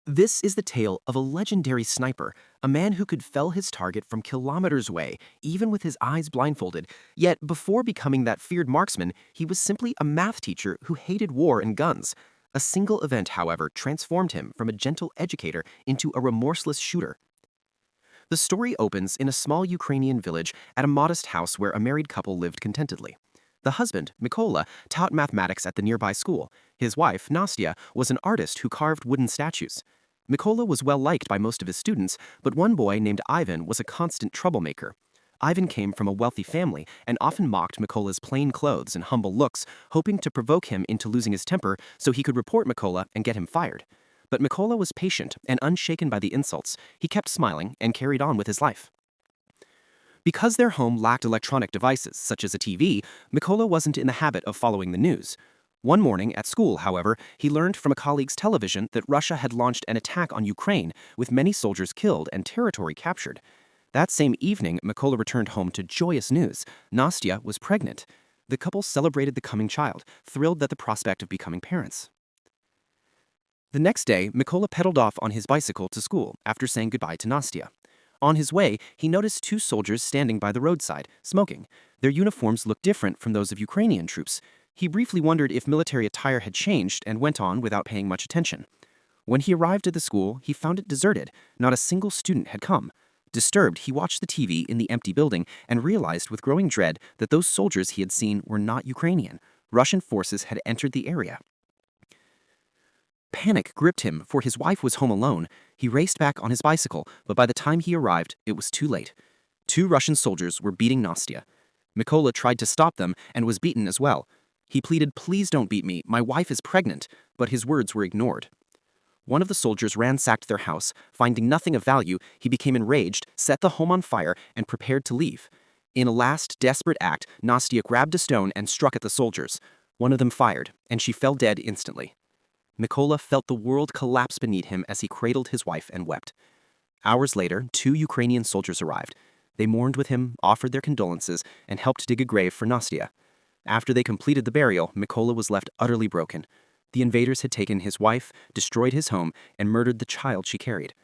This is the tale of a legendary sniper, a man who could fell his target from kilometers away, even with his eyes blindfolded. Yet before becoming that feared marksman, he was simply a math teacher who hated war and guns. A single event, however, transformed him from a gentle educator into a remorseless shooter. The story opens in a small Ukrainian village at a modest house where a married couple lived contentedly. The husband, Mykola, taught mathematics at the nearby school. His wife, Nastya, was an artist who carved wooden statues. Mykola was well liked by most of his students, but one boy named Ivan was a constant troublemaker. Ivan came from a wealthy family and often mocked Mykola's plain clothes and humble looks, hoping to provoke him into losing his temper so he could report Mykola and get him fired. But Mykola was patient and unshaken by the insults. He kept smiling and carried on with his life. Because their home lacked electronic devices, such as a TV, Mykola wasn't in the habit of following the news. One morning at school, however, he learned from a colleague's television that Russia had launched an attack on Ukraine, with many soldiers killed and territory captured. That same evening, Mykola returned home to joyous news. Nastya was pregnant. The couple celebrated the coming child, thrilled at the prospect of becoming parents. The next day, Mykola pedaled off on his bicycle to school after saying goodbye to Nastya. On his way, he noticed two soldiers standing by the roadside, smoking. Their uniforms looked different from those of Ukrainian troops. He briefly wondered if military attire had changed and went on without paying much attention. When he arrived at the school, he found it deserted. Not a single student had come. Disturbed, he watched the TV in the empty building and realized with growing dread that those soldiers he had seen were not Ukrainian. Russian forces had entered the area. Panic gripped him, for his wife was home alone. He raced back on his bicycle, but by the time he arrived, it was too late. Two Russian soldiers were beating Nastya. Mykola tried to stop them and was beaten as well. He pleaded, "Please don't beat me, my wife is pregnant," but his words were ignored. One of the soldiers ransacked their house. Finding nothing of value, he became enraged, set the home on fire, and prepared to leave. In a last, desperate act, Nastya grabbed a stone and struck at the soldiers. One of them fired, and she fell dead instantly. Mykola felt the world collapse beneath him as he cradled his wife and wept. Hours later, two Ukrainian soldiers arrived. They mourned with him, offered their condolences, and helped dig a grave for Nastya. After they completed the burial, Mykola was left utterly broken. The invaders had taken his wife, destroyed his home, and murdered the child she carried.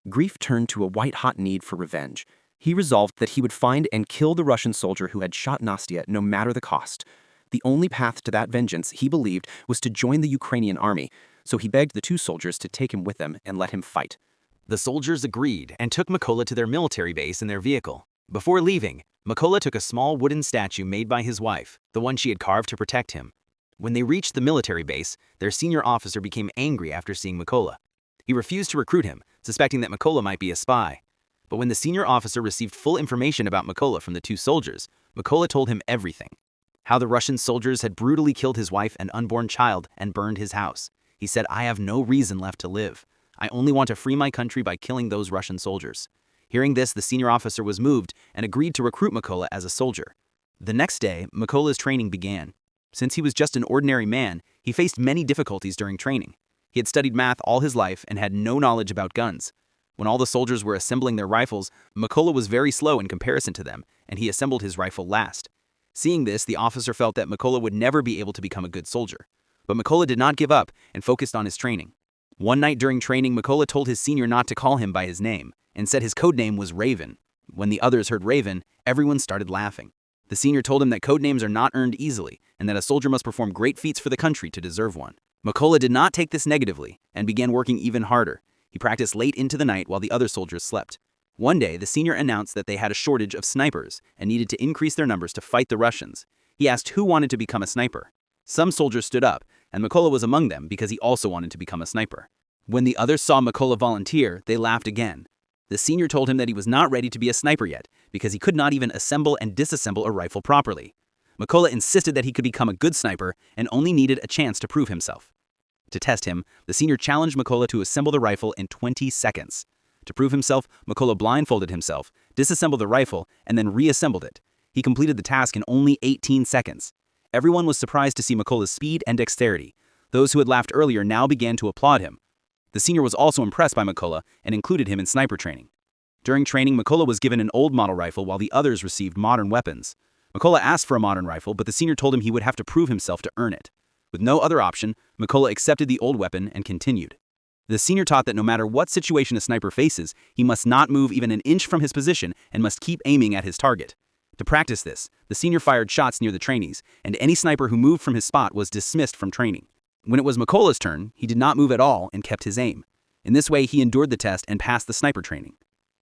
Grief turned to a white-hot need for revenge. He resolved that he would find and kill the Russian soldier who had shot Nastya, no matter the cost. The only path to that vengeance, he believed, was to join the Ukrainian army, so he begged the two soldiers to take him with them and let him fight. The soldiers agreed and took Mykola to their military base in their vehicle. Before leaving, Mykola took a small wooden statue made by his wife, the one she had carved to protect him. When they reached the military base, their senior officer became angry after seeing Mykola. He refused to recruit him, suspecting that Mykola might be a spy. But when the senior officer received full information about Mykola from the two soldiers, Mykola told him everything. How the Russian soldiers had brutally killed his wife and unborn child and burned his house. He said, "I have no reason left to live. I only want to free my country by killing those Russian soldiers." Hearing this, the senior officer was moved and agreed to recruit Mykola as a soldier. The next day, Mykola's training began. Since he was just an ordinary man, he faced many difficulties during training. He had studied math all his life and had no knowledge about guns. When all the soldiers were assembling their rifles, Mykola was very slow in comparison to them, and he assembled his rifle last. Seeing this, the officer felt that Mykola would never be able to become a good soldier. But Mykola did not give up and focused on his training. One night during training, Mykola told his senior not to call him by his name and said his code name was Raven. When the others heard Raven, everyone started laughing. The senior told him that code names are not earned easily and that a soldier must perform great feats for the country to deserve one. Mykola did not take this negatively and began working even harder. He practiced late into the night while the other soldiers slept. One day, the senior announced that they had a shortage of snipers and needed to increase their numbers to fight the Russians. He asked who wanted to become a sniper. Some soldiers stood up, and Mykola was among them because he also wanted to become a sniper. When the others saw Mykola volunteer, they laughed again. The senior told him that he was not ready to be a sniper yet because he could not even assemble and disassemble a rifle properly. Mykola insisted that he could become a good sniper and only needed a chance to prove himself. To test him, the senior challenged Mykola to assemble the rifle in 20 seconds. To prove himself, Mykola blindfolded himself, disassembled the rifle, and then reassembled it. He completed the task in only 18 seconds. Everyone was surprised to see Mykola's speed and dexterity. Those who had laughed earlier now began to applaud him. The senior was also impressed by Mykola and included him in sniper training. During training, Mykola was given an old model rifle while the others received modern weapons. Mykola asked for a modern rifle, but the senior told him he would have to prove himself to earn it. With no other option, Mykola accepted the old weapon and continued. The senior taught that no matter what situation a sniper faces, he must not move even an inch from his position and must keep aiming at his target. To practice this, the senior fired shots near the trainees, and any sniper who moved from his spot was dismissed from training. When it was McCullough's turn, he did not move at all and kept his aim. In this way, he endured the test and passed the sniper training.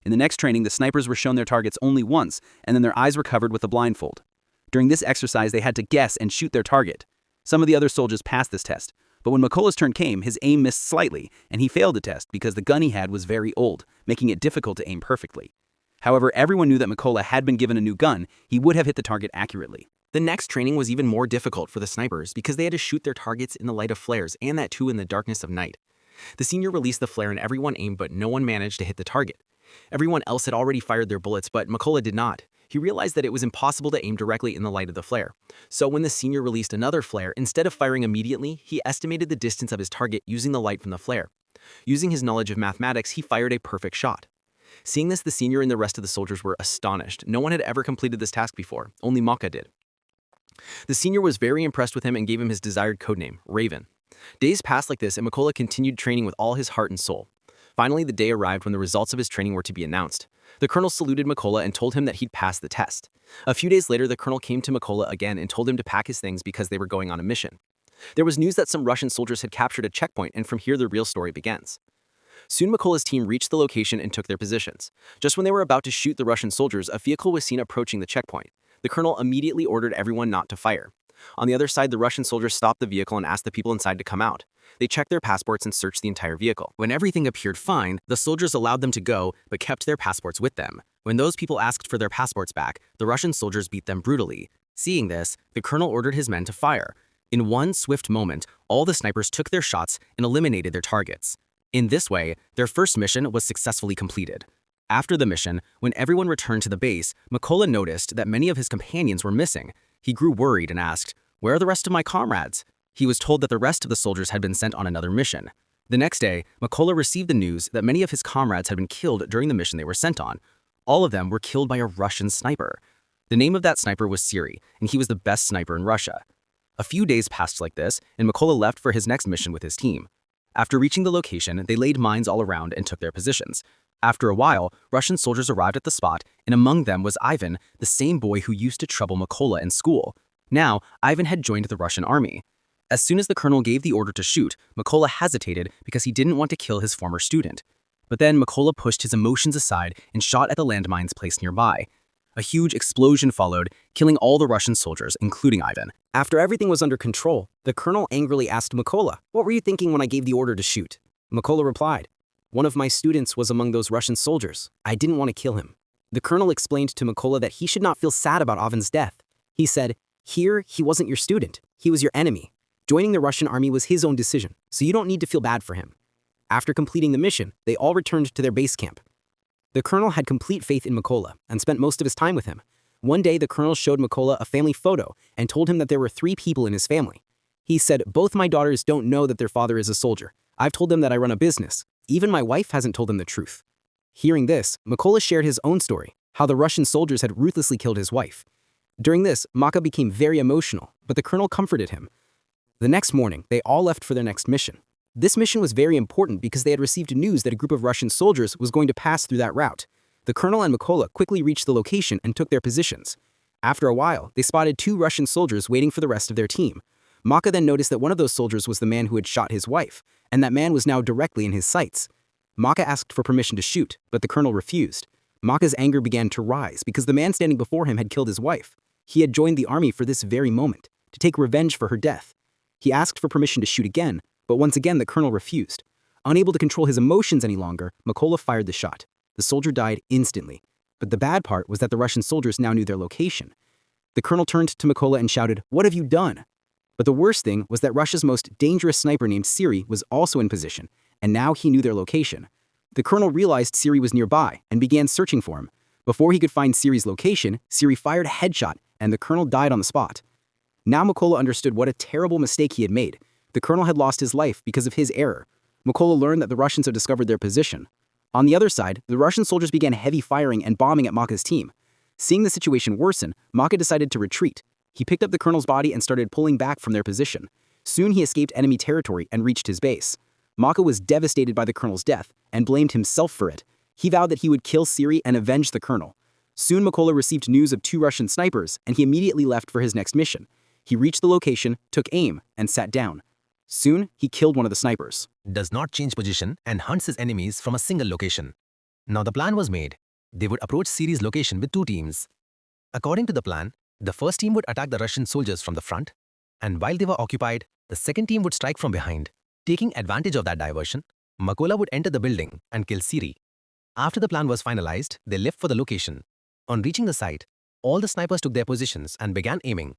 In the next training, the snipers were shown their targets only once, and then their eyes were covered with a blindfold. During this exercise, they had to guess and shoot their target. Some of the other soldiers passed this test, but when McCullough's turn came, his aim missed slightly, and he failed the test because the gun he had was very old, making it difficult to aim perfectly. However, everyone knew that McCullough had been given a new gun. He would have hit the target accurately. The next training was even more difficult for the snipers because they had to shoot their targets in the light of flares, and that too in the darkness of night. The senior released the flare and everyone aimed, but no one managed to hit the target. Everyone else had already fired their bullets, but McCullough did not. He realized that it was impossible to aim directly in the light of the flare. So when the senior released another flare, instead of firing immediately, he estimated the distance of his target using the light from the flare. Using his knowledge of mathematics, he fired a perfect shot. Seeing this, the senior and the rest of the soldiers were astonished. No one had ever completed this task before. Only Maka did. The senior was very impressed with him and gave him his desired codename, Raven. Days passed like this, and McCullough continued training with all his heart and soul. Finally, the day arrived when the results of his training were to be announced. The colonel saluted McCullough and told him that he'd passed the test. A few days later, the colonel came to McCullough again and told him to pack his things because they were going on a mission. There was news that some Russian soldiers had captured a checkpoint, and from here the real story begins. Soon McCullough's team reached the location and took their positions. Just when they were about to shoot the Russian soldiers, a vehicle was seen approaching the checkpoint. The colonel immediately ordered everyone not to fire. On the other side, the Russian soldiers stopped the vehicle and asked the people inside to come out. They checked their passports and searched the entire vehicle. When everything appeared fine, the soldiers allowed them to go, but kept their passports with them. When those people asked for their passports back, the Russian soldiers beat them brutally. Seeing this, the colonel ordered his men to fire. In one swift moment, all the snipers took their shots and eliminated their targets. In this way, their first mission was successfully completed. After the mission, when everyone returned to the base, McCullough noticed that many of his companions were missing. He grew worried and asked, "Where are the rest of my comrades?" He was told that the rest of the soldiers had been sent on another mission. The next day, McCullough received the news that many of his comrades had been killed during the mission they were sent on. All of them were killed by a Russian sniper. The name of that sniper was Siri, and he was the best sniper in Russia. A few days passed like this, and McCullough left for his next mission with his team. After reaching the location, they laid mines all around and took their positions. After a while, Russian soldiers arrived at the spot, and among them was Ivan, the same boy who used to trouble McCullough in school. Now, Ivan had joined the Russian army. As soon as the colonel gave the order to shoot, McCullough hesitated because he didn't want to kill his former student. But then McCullough pushed his emotions aside and shot at the landmines placed nearby. A huge explosion followed, killing all the Russian soldiers, including Ivan. After everything was under control, the colonel angrily asked McCullough, "What were you thinking when I gave the order to shoot?" McCullough replied, "One of my students was among those Russian soldiers. I didn't want to kill him." The colonel explained to McCullough that he should not feel sad about Ivan's death. He said, "Here, he wasn't your student. He was your enemy. Joining the Russian army was his own decision, so you don't need to feel bad for him." After completing the mission, they all returned to their base camp. The colonel had complete faith in McCullough and spent most of his time with him. One day, the colonel showed McCullough a family photo and told him that there were 3 people in his family. He said, "Both my daughters don't know that their father is a soldier. I've told them that I run a business. Even my wife hasn't told them the truth." Hearing this, McCullough shared his own story, how the Russian soldiers had ruthlessly killed his wife. During this, Maka became very emotional, but the colonel comforted him. The next morning, they all left for their next mission. This mission was very important because they had received news that a group of Russian soldiers was going to pass through that route. The colonel and McCullough quickly reached the location and took their positions. After a while, they spotted 2 Russian soldiers waiting for the rest of their team. Maka then noticed that one of those soldiers was the man who had shot his wife, and that man was now directly in his sights. Maka asked for permission to shoot, but the colonel refused. Maka's anger began to rise because the man standing before him had killed his wife. He had joined the army for this very moment, to take revenge for her death. He asked for permission to shoot again, but once again the colonel refused. Unable to control his emotions any longer, McCullough fired the shot. The soldier died instantly. But the bad part was that the Russian soldiers now knew their location. The colonel turned to McCullough and shouted, "What have you done?" But the worst thing was that Russia's most dangerous sniper named Siri was also in position, and now he knew their location. The colonel realized Siri was nearby and began searching for him. Before he could find Siri's location, Siri fired a headshot, and the colonel died on the spot. Now McCullough understood what a terrible mistake he had made. The colonel had lost his life because of his error. McCullough learned that the Russians had discovered their position. On the other side, the Russian soldiers began heavy firing and bombing at Maka's team. Seeing the situation worsen, Maka decided to retreat. He picked up the colonel's body and started pulling back from their position. Soon he escaped enemy territory and reached his base. Maka was devastated by the colonel's death and blamed himself for it. He vowed that he would kill Siri and avenge the colonel. Soon Makola received news of 2 Russian snipers, and he immediately left for his next mission. He reached the location, took aim, and sat down. Soon, he killed one of the snipers. Does not change position and hunts his enemies from a single location. Now the plan was made. They would approach Siri's location with 2 teams. According to the plan, the first team would attack the Russian soldiers from the front, and while they were occupied, the second team would strike from behind. Taking advantage of that diversion, Makola would enter the building and kill Siri. After the plan was finalized, they left for the location. On reaching the site, all the snipers took their positions and began aiming.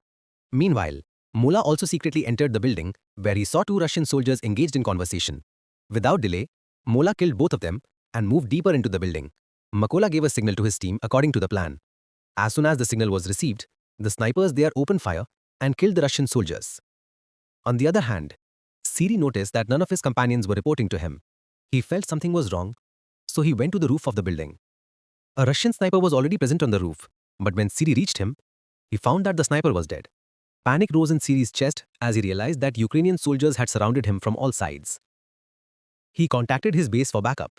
Meanwhile, Mola also secretly entered the building, where he saw 2 Russian soldiers engaged in conversation. Without delay, Mola killed both of them and moved deeper into the building. Makola gave a signal to his team according to the plan. As soon as the signal was received, the snipers there opened fire and killed the Russian soldiers. On the other hand, Siri noticed that none of his companions were reporting to him. He felt something was wrong, so he went to the roof of the building. A Russian sniper was already present on the roof, but when Siri reached him, he found that the sniper was dead. Panic rose in Siri's chest as he realized that Ukrainian soldiers had surrounded him from all sides. He contacted his base for backup,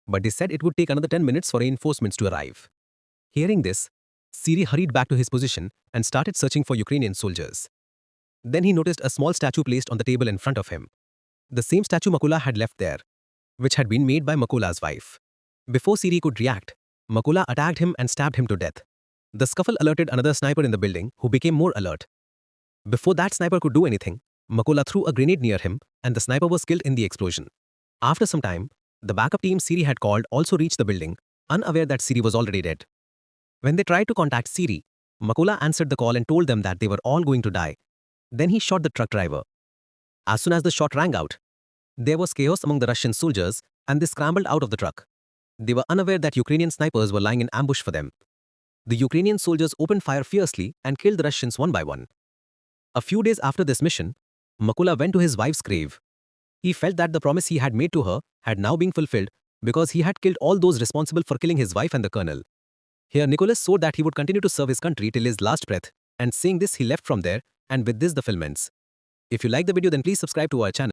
but they said it would take another 10 minutes for reinforcements to arrive. Hearing this, Siri hurried back to his position and started searching for Ukrainian soldiers. Then he noticed a small statue placed on the table in front of him. The same statue Makola had left there, which had been made by Makola's wife. Before Siri could react, Makola attacked him and stabbed him to death. The scuffle alerted another sniper in the building, who became more alert. Before that sniper could do anything, Makola threw a grenade near him and the sniper was killed in the explosion. After some time, the backup team Siri had called also reached the building, unaware that Siri was already dead. When they tried to contact Siri, Makola answered the call and told them that they were all going to die. Then he shot the truck driver. As soon as the shot rang out, there was chaos among the Russian soldiers and they scrambled out of the truck. They were unaware that Ukrainian snipers were lying in ambush for them. The Ukrainian soldiers opened fire fiercely and killed the Russians one by one. A few days after this mission, Makola went to his wife's grave. He felt that the promise he had made to her had now been fulfilled because he had killed all those responsible for killing his wife and the colonel. Here Nicholas swore that he would continue to serve his country till his last breath, and saying this he left from there, and with this the film ends. If you like the video then please subscribe to our channel.